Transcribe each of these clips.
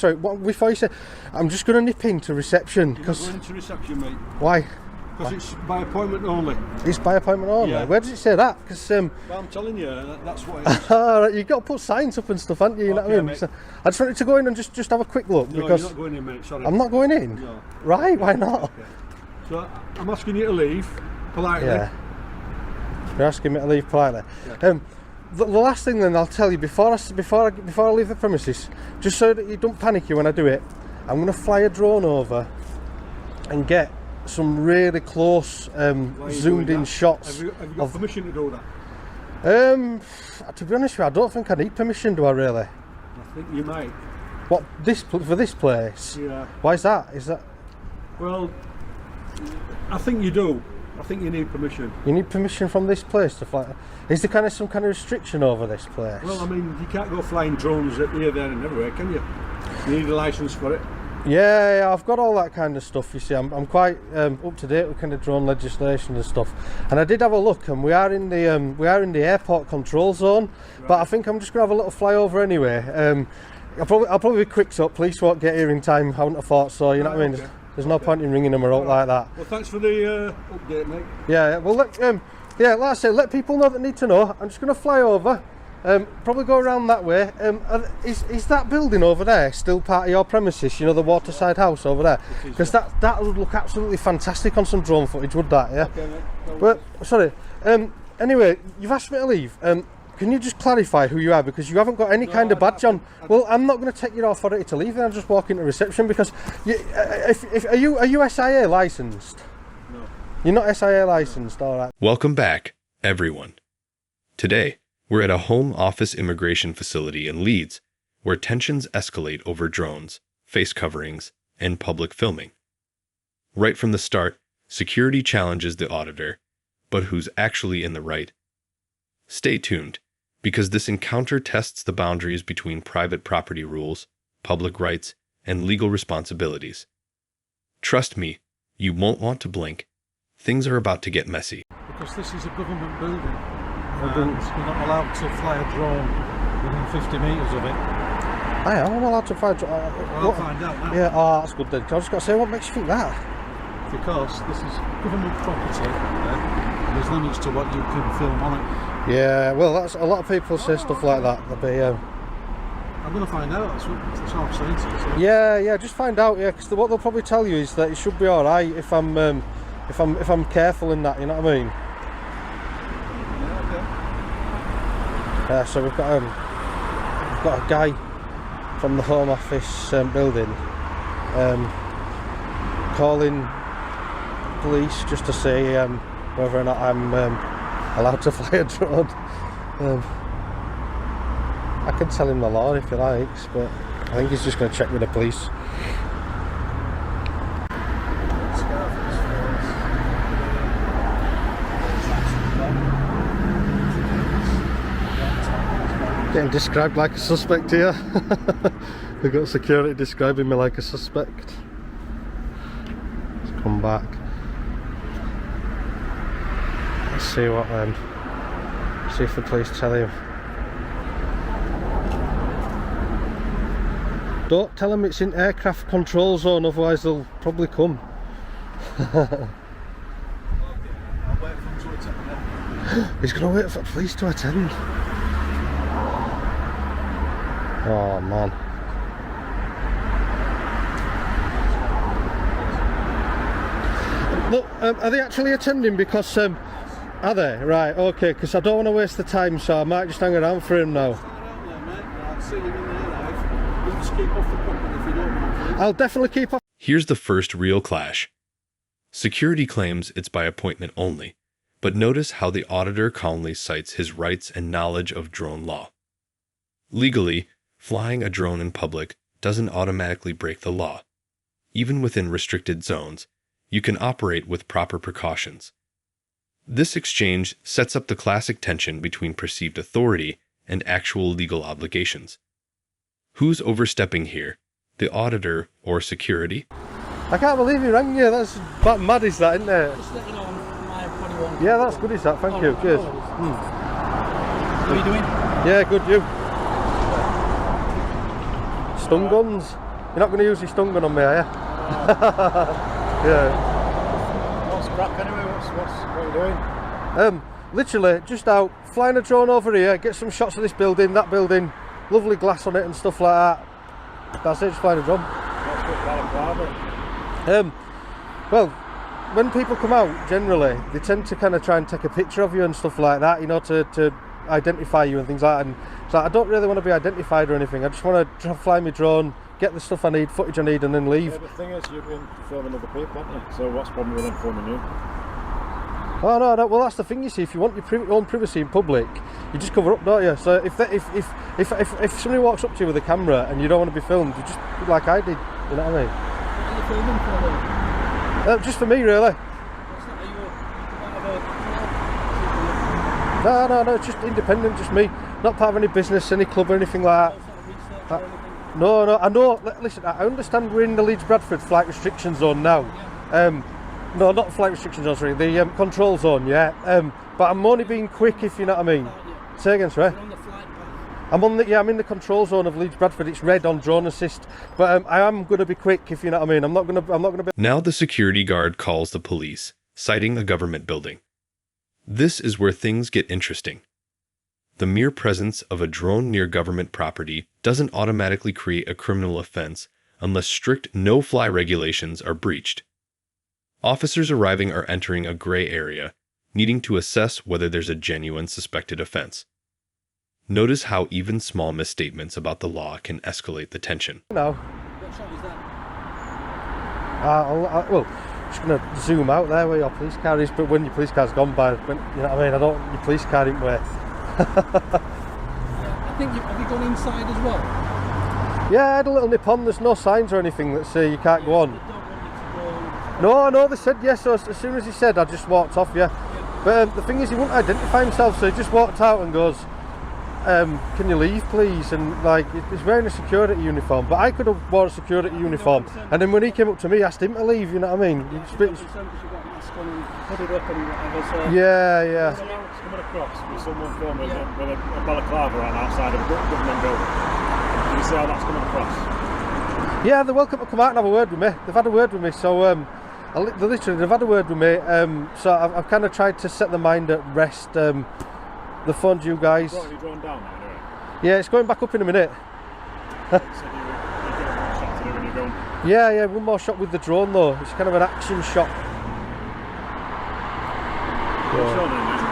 Sorry, before you say, I'm just going to nip into reception. You're not going into reception, mate. Why? Because it's by appointment only. It's by appointment only? Yeah. Where does it say that? Because well, I'm telling you, that's what it is. Alright, you've got to put signs up and stuff, haven't you? You know what I mean? So, I just wanted to go in and just have a quick look. No, because you're not going in, mate, sorry. I'm not going in? No. Right, why not? Okay. So, I'm asking you to leave, politely. Yeah. You're asking me to leave politely. Yeah. The last thing then I'll tell you before I leave the premises, just so that you don't panic you when I do it, I'm going to fly a drone over and get some really close zoomed in shots. Have you got permission to do that? To be honest with you, I don't think I need permission, do I really? I think you might. What, for this place? Yeah. Why is that? Is that? Well, I think you do. I think you need permission. You need permission from this place to fly? Is there some kind of restriction over this place? Well, I mean, you can't go flying drones here, there and everywhere, can you? You need a licence for it. Yeah, I've got all that kind of stuff, you see. I'm quite up to date with kind of drone legislation and stuff. And I did have a look, and we are in the airport control zone, right. But I think I'm just going to have a little flyover anyway. I'll probably be quick, so police won't get here in time, I wouldn't have thought so, you know what I mean? Okay. There's no point in ringing them or out like that. Well, thanks for the update, mate. Yeah, well, like I said, let people know that need to know. I'm just going to fly over, probably go around that way. Is that building over there still part of your premises? You know, the waterside house over there? Because that would look absolutely fantastic on some drone footage, would that? Yeah. Okay, mate. No but sorry. Anyway, you've asked me to leave. Can you just clarify who you are, because you haven't got any kind of badge on? Well, I'm not going to take your authority to leave, and I'll just walk into reception because are you SIA licensed? No. You're not SIA licensed, all right. Welcome back, everyone. Today, we're at a home office immigration facility in Leeds, where tensions escalate over drones, face coverings, and public filming. Right from the start, security challenges the auditor, but who's actually in the right? Stay tuned, because this encounter tests the boundaries between private property rules, public rights, and legal responsibilities. Trust me, you won't want to blink. Things are about to get messy. Because this is a government building, and you're not allowed to fly a drone within 50 metres of it. I'm allowed to fly a drone. I'll find out now. Yeah, oh, that's good then. I just got to say, what makes you think that? Because this is government property, and there's limits to what you can film on it. Yeah, well, that's a lot of people say stuff like that. They'll be, I'm going to find out. That's what I'm saying to you. So. Yeah, just find out. Yeah, because what they'll probably tell you is that it should be all right if I'm careful in that. You know what I mean? Yeah, okay. So we've got a guy from the Home Office building calling police just to say whether or not I'm allowed to fly a drone. I can tell him the law if he likes, but I think he's just going to check with the police. Getting described like a suspect here. We've got security describing me like a suspect. Let's come back. Let's see what see if the police tell him. Don't tell them it's in aircraft control zone, otherwise they'll probably come. Okay, I'll wait for him to attend. He's going to wait for police to attend. Oh man. Look, are they actually attending? Because are they? Right, okay, because I don't want to waste the time, so I might just hang around for him now. I'll definitely keep off. Here's the first real clash. Security claims it's by appointment only, but notice how the auditor calmly cites his rights and knowledge of drone law. Legally, flying a drone in public doesn't automatically break the law. Even within restricted zones, you can operate with proper precautions. This exchange sets up the classic tension between perceived authority and actual legal obligations. Who's overstepping here, the auditor or security? I can't believe he rang you. That's about mad, is that, isn't it? Just let you know I'm my 21. Yeah, that's good, is that? Thank you. Cheers. How are you doing? Yeah, good, you. Stun guns. You're not going to use your stun gun on me, are you? Yeah. What's crack anyway? What are you doing? Literally just out flying a drone over here, get some shots of this building, that building, lovely glass on it and stuff like that. That's it, just flying a drone. What's good balaclava? Well, when people come out, generally, they tend to kind of try and take a picture of you and stuff like that, you know, to identify you and things like that. And so I don't really want to be identified or anything. I just want to fly my drone, get the stuff I need, footage I need, and then leave. Yeah, the thing is, you've been filming other people, haven't you? So what's the problem with them filming you? Oh no, well that's the thing, you see. If you want your own privacy in public, you just cover up, don't you? So if somebody walks up to you with a camera and you don't want to be filmed, you just do like I did. You know what I mean? What are you filming for then? Just for me, really. What's that? Are you part of a club? No, it's just independent, just me. Not part of any business, any club or anything like Is that. that research or anything? No, I know. Listen, I understand we're in the Leeds Bradford flight restriction zone now. No, not flight restriction zone, sorry, the control zone, yeah. But I'm only being quick, if you know what I mean. Say again, sorry. You're on the flight path. I'm in the control zone of Leeds Bradford. It's red on drone assist, but I am going to be quick, if you know what I mean. I'm not going to be. Now the security guard calls the police, citing a government building. This is where things get interesting. The mere presence of a drone near government property doesn't automatically create a criminal offense unless strict no-fly regulations are breached. Officers arriving are entering a gray area, needing to assess whether there's a genuine suspected offense. Notice how even small misstatements about the law can escalate the tension. What No. shot is that? Well, just going to zoom out there where your police car is, but when your police car's gone by, you know what I mean? I don't want your police car in where. Yeah, I think have you gone inside as well? Yeah, I had a little nip on. There's no signs or anything that say you can't go on. They don't want you to go. No, they said yes, so as soon as he said, I just walked off, yeah. But the thing is, he wouldn't identify himself, so he just walked out and goes, can you leave please? And like, he's wearing a security uniform, but I could have worn a security uniform. And then when he came up to me, I asked him to leave, you know what I mean? You've got a mask on and hooded up and whatever, so... Yeah. It's coming across with someone filming with a balaclava right outside of a government building. Can you see how that's coming across? Yeah, they're welcome to come out and have a word with me. They've had a word with me, so they've had a word with me. So I've kind of tried to set the mind at rest. The phoned you guys. You're drawn down now, anyway. Yeah, it's going back up in a minute. So you get one shot to do when you're going. Yeah, one more shot with the drone though. It's kind of an action shot. What's your name, mate?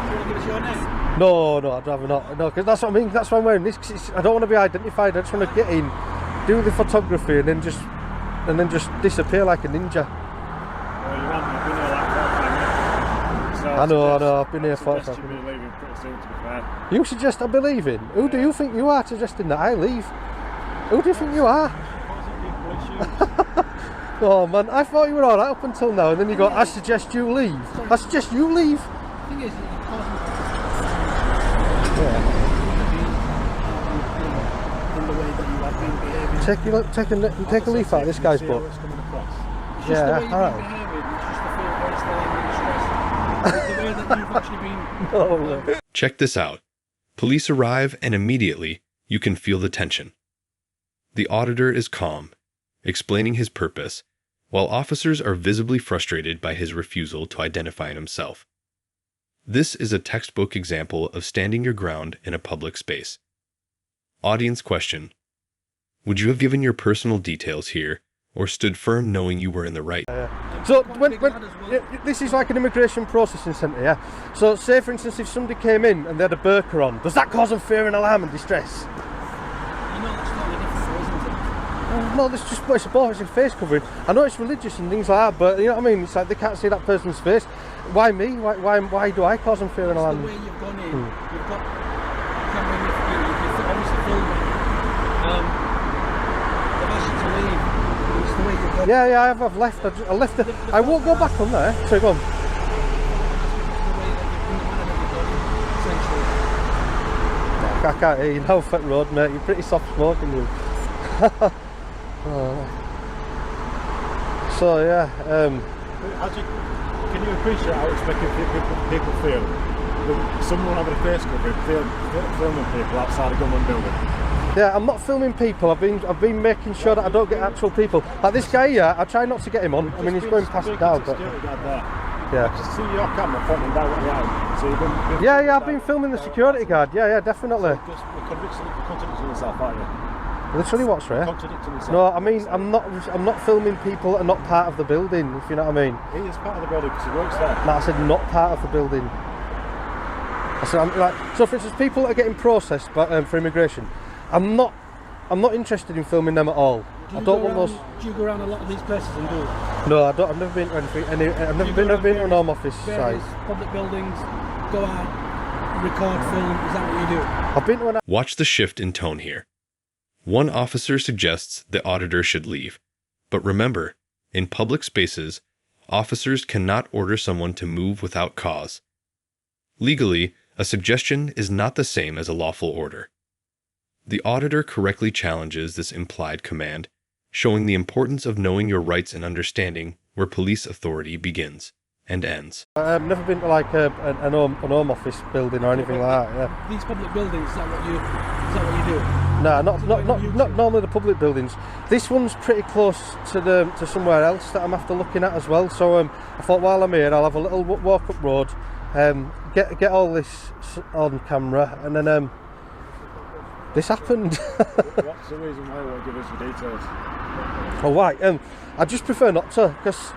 Do you want to give us your name? No, I'd rather not. No, because that's what I mean. That's why I'm wearing this. 'Cause I don't want to be identified. I just want to get in, do the photography, and then just disappear like a ninja. Well, you've been here like 45 minutes. So I know. I've been here 45 minutes. minutes. You'll be leaving pretty soon, to be fair. You suggest I believe in? Who do you think you are suggesting that I leave? Who do you think you are? Oh man, I thought you were alright up until now, and then you go, I suggest you leave. I suggest you leave. The thing is, you're causing in the way that you have been behaving. Take a leaf out of this guy's book. It's coming across. It's just the way you've alright. been behaving, it's just the feel very slightly stressed. It's the way that you've actually been... No. Check this out. Police arrive and immediately you can feel the tension. The auditor is calm, explaining his purpose, while officers are visibly frustrated by his refusal to identify himself. This is a textbook example of standing your ground in a public space. Audience question: would you have given your personal details here, or stood firm knowing you were in the right? So this is like an immigration processing centre, yeah? So say for instance if somebody came in and they had a burqa on, does that cause them fear and alarm and distress? You know that's totally different though, isn't it? No, it's just it's a face covering. I know it's religious and things like that, but you know what I mean? It's like they can't see that person's face. Why me? Why do I cause them fear and It's alarm? the way you've gone in, you've got camera in your feet, you're obviously filming. They've asked you to leave. It's the way you've gone. Yeah, I've left. I left. I won't go back on there. So go on. It's the way that you've been, the manner that you've gone in, essentially. I can't hear you now, Fett Road, mate. You're pretty soft smoking, you. So yeah. Can you appreciate how it's making people feel? Someone having a face covering, filming people outside a government building. Yeah, I'm not filming people. I've been making sure that I don't get actual people. Like this guy here, I try not to get him on. I mean, he's going past it now, but I can see your camera pointing down at the eye. So you've been yeah, I've been filming the security guard. Yeah, definitely. Just contradicting yourself, aren't you? Literally, what's Ray? Contradicting yourself. No, I mean, I'm not filming people that are not part of the building. If you know what I mean. He is part of the building because he works there. No, I said not part of the building. I said I'm like, so for instance, people that are getting processed for immigration, I'm not interested in filming them at all. I don't want those. Do you go around a lot of these places and do it? No, I don't. I've never been to any. I've never been to an home office site. Various public buildings, go out, record, film. Is that what you do? I've been to an. Watch the shift in tone here. One officer suggests the auditor should leave. But remember, in public spaces, officers cannot order someone to move without cause. Legally, a suggestion is not the same as a lawful order. The auditor correctly challenges this implied command, showing the importance of knowing your rights and understanding where police authority begins and ends. I've never been to like an home office building or anything like that. Yeah. These public buildings, is that what you do? No, not normally the public buildings. This one's pretty close to somewhere else that I'm after looking at as well. So I thought while I'm here, I'll have a little walk up road, get all this on camera, and then this happened. What's the reason why you won't give us the details? Oh, why? I just prefer not to, because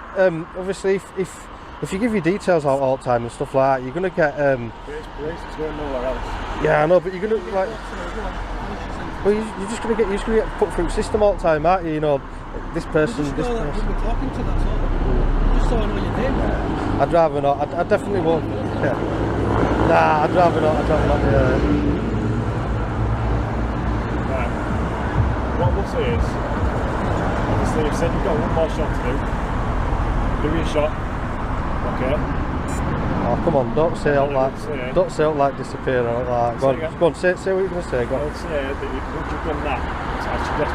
obviously if you give your details out all the time and stuff like that, you're gonna get. It's police, it's going nowhere else. Yeah, I know, but you're gonna like. Well, you're just gonna get put through the system all the time, aren't you? You know, this person, this person. We're talking to, that's all. Just so I know your name. I'd rather not. I definitely won't. Yeah. Nah, I'd rather not. Yeah. Right. What we'll say is, obviously you've said you've got one more shot to do. Do your shot. Okay. Oh, come on! Don't say out like disappear or like. Go on. Say what you're gonna say. Go on. I'll say that once you've done that, I suggest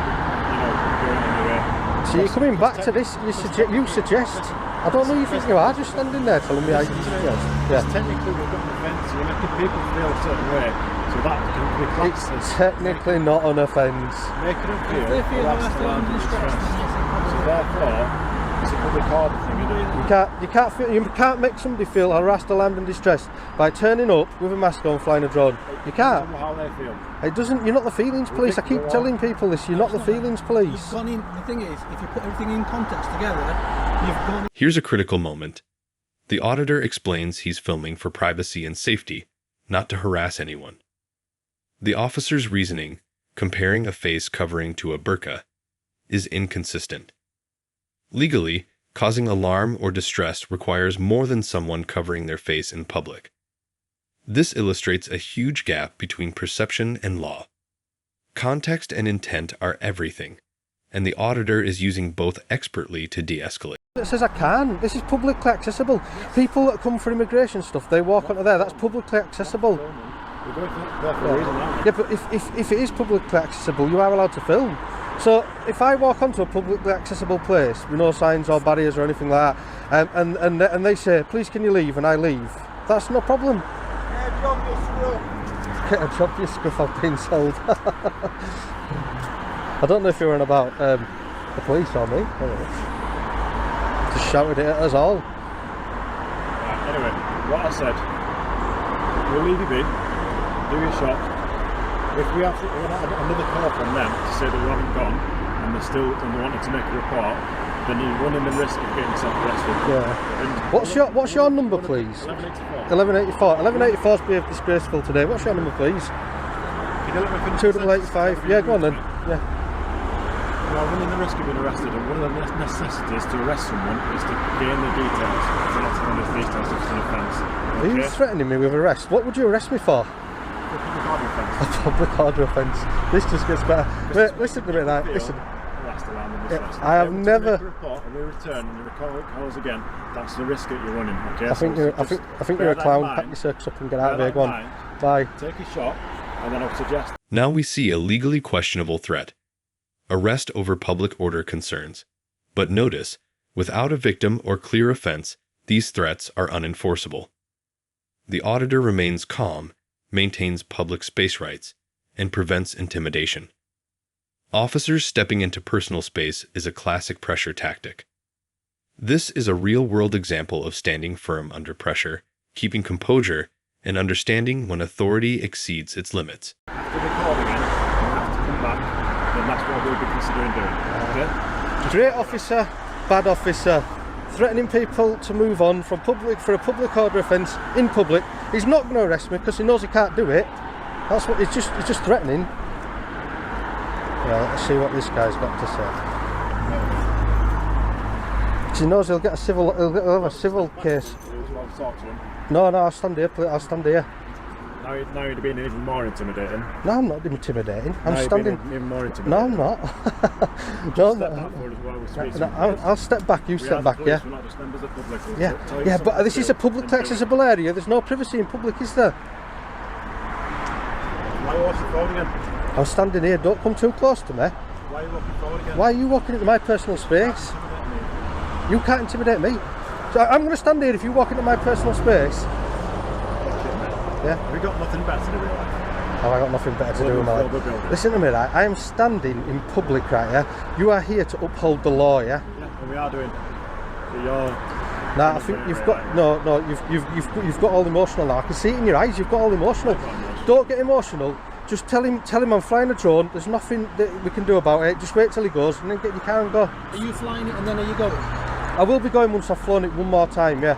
going anyway. So you're coming back to this. You suggest. I don't know. You think you are just standing there telling me I suggest. Yeah. Technically, we've got an offence. You're making people feel a certain way, so that can be classed as technically not an offence. Making them feel They feel harassed harassed around and distress. distressed. So therefore, it's a public order thing. You can't make somebody feel harassed, alarmed, and distressed by turning up with a mask on, flying a drone. You can't. How they feel. It doesn't. You're not the feelings police. I keep telling people this. You're not the feelings police. You've gone in. The thing is, if you put everything in context together, you've gone. Here's a critical moment. The auditor explains he's filming for privacy and safety, not to harass anyone. The officer's reasoning, comparing a face covering to a burqa, is inconsistent. Legally, causing alarm or distress requires more than someone covering their face in public. This illustrates a huge gap between perception and law. Context and intent are everything, and the auditor is using both expertly to de-escalate. It says I can. This is publicly accessible. People that come for immigration stuff, they walk onto there. That's publicly accessible. We're going there for a reason, aren't we? Yeah, but if it is publicly accessible, you are allowed to film. So if I walk onto a publicly accessible place with no signs or barriers or anything like that, and they say, please can you leave, and I leave, that's no problem. Get a job, you scruff, I've been sold. I don't know if you're on about the police or me. Just shouted it at us all. Right, anyway, what I said, we'll leave you be, do your shot. If we have another call from them to say that we haven't gone and they wanted to make a report, then you're running the risk of getting self-arrested. Yeah. What's your number, please? 1184. 1184 is being disgraceful today. What's your number, please? Can you let me finish? 2885. Yeah, go on then. Yeah. You're running the risk of being arrested, and one of the necessities to arrest someone is to gain the details. So that's one of the details of an offence. Are you threatening me with arrest? What would you arrest me for? A public order offence. A public order offence. This just gets better. Wait, listen to me, like, listen. I have never. If you make a report and we return and you recall us again, that's the risk that you're running. Okay. I think you're a clown. Pack your circus up and get out of here. Go on. Bye. Take a shot, and then I'll suggest. Now we see a legally questionable threat. Arrest over public order concerns. But notice, without a victim or clear offense, these threats are unenforceable. The auditor remains calm, maintains public space rights, and prevents intimidation. Officers stepping into personal space is a classic pressure tactic. This is a real-world example of standing firm under pressure, keeping composure, and understanding when authority exceeds its limits. After recording it, you have to come back, then that's what we'll be considering doing. Okay? Great officer, bad officer, threatening people to move on from public for a public order offence in public. He's not going to arrest me because he knows he can't do it. That's what he's just threatening. Yeah, let's see what this guy's got to say. He knows he'll get a civil. He'll have a civil case. No, I'll stand here. I'll stand here. Now you're being even more intimidating. No, I'm not intimidating. I'm now standing. Even more intimidating. No, I'm not. No, I'll step back. You step back. Yeah. We're not just members of the public. Yeah, but this is a publicly accessible area. There's no privacy in public, is there? Why are you watching forward again? I'm standing here. Don't come too close to me. Why are you walking forward again? Why are you walking into my personal space? You can't intimidate me. So I'm going to stand here if you walk into my personal space. Yeah. Have you got nothing better to do with life? Have I got nothing better to do with my life? Listen to me, right? I am standing in public, right? Yeah. You are here to uphold the law, yeah. Yeah, and we are doing. So you're. Nah, I think you've got you've got all emotional now. I can see it in your eyes. You've got all emotional. Don't get emotional. Just tell him I'm flying a drone. There's nothing that we can do about it. Just wait till he goes and then get your car and go. Are you flying it and then are you going? I will be going once I've flown it one more time. Yeah.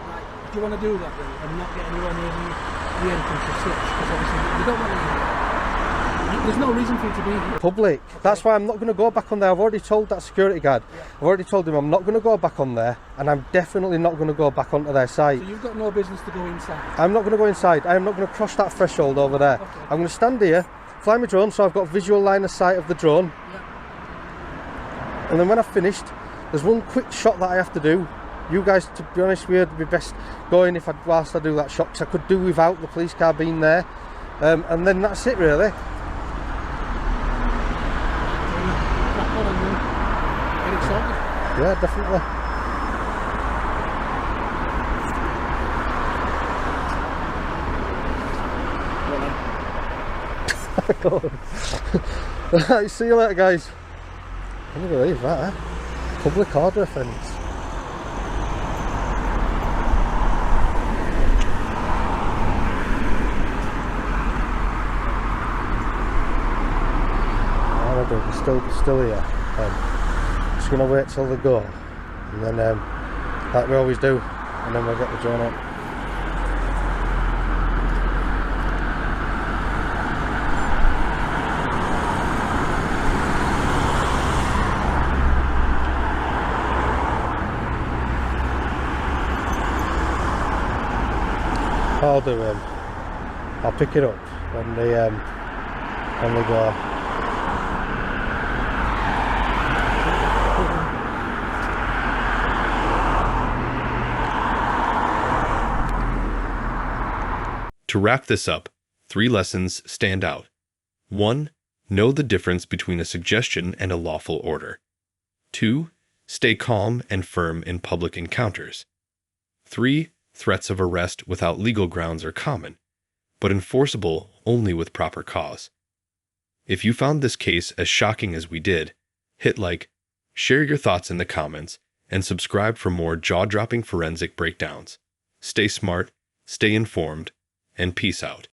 Do you want to do that then and not get anywhere near the entrance as such? Because obviously you don't want to. There's no reason for you to be here. Public. That's why I'm not going to go back on there. I've already told that security guard. I've already told him I'm not going to go back on there, and I'm definitely not going to go back onto their site. So you've got no business to go inside? I'm not going to go inside. I am not going to cross that threshold over there. Okay. I'm going to stand here, fly my drone, so I've got visual line of sight of the drone. Yeah. And then when I've finished, there's one quick shot that I have to do. You guys, to be honest with you, it'd be best going whilst I do that shot, because I could do without the police car being there. And then that's it, really. Yeah, definitely. Right, see you later, guys. Can you believe that, eh? Public order offence. We're still here. Just going to wait till they go, and then like we always do, and then we'll get the drone up. I'll do I'll pick it up when they go. To wrap this up, 3 lessons stand out. 1. Know the difference between a suggestion and a lawful order. 2. Stay calm and firm in public encounters. 3. Threats of arrest without legal grounds are common, but enforceable only with proper cause. If you found this case as shocking as we did, hit like, share your thoughts in the comments, and subscribe for more jaw-dropping forensic breakdowns. Stay smart, stay informed, and peace out.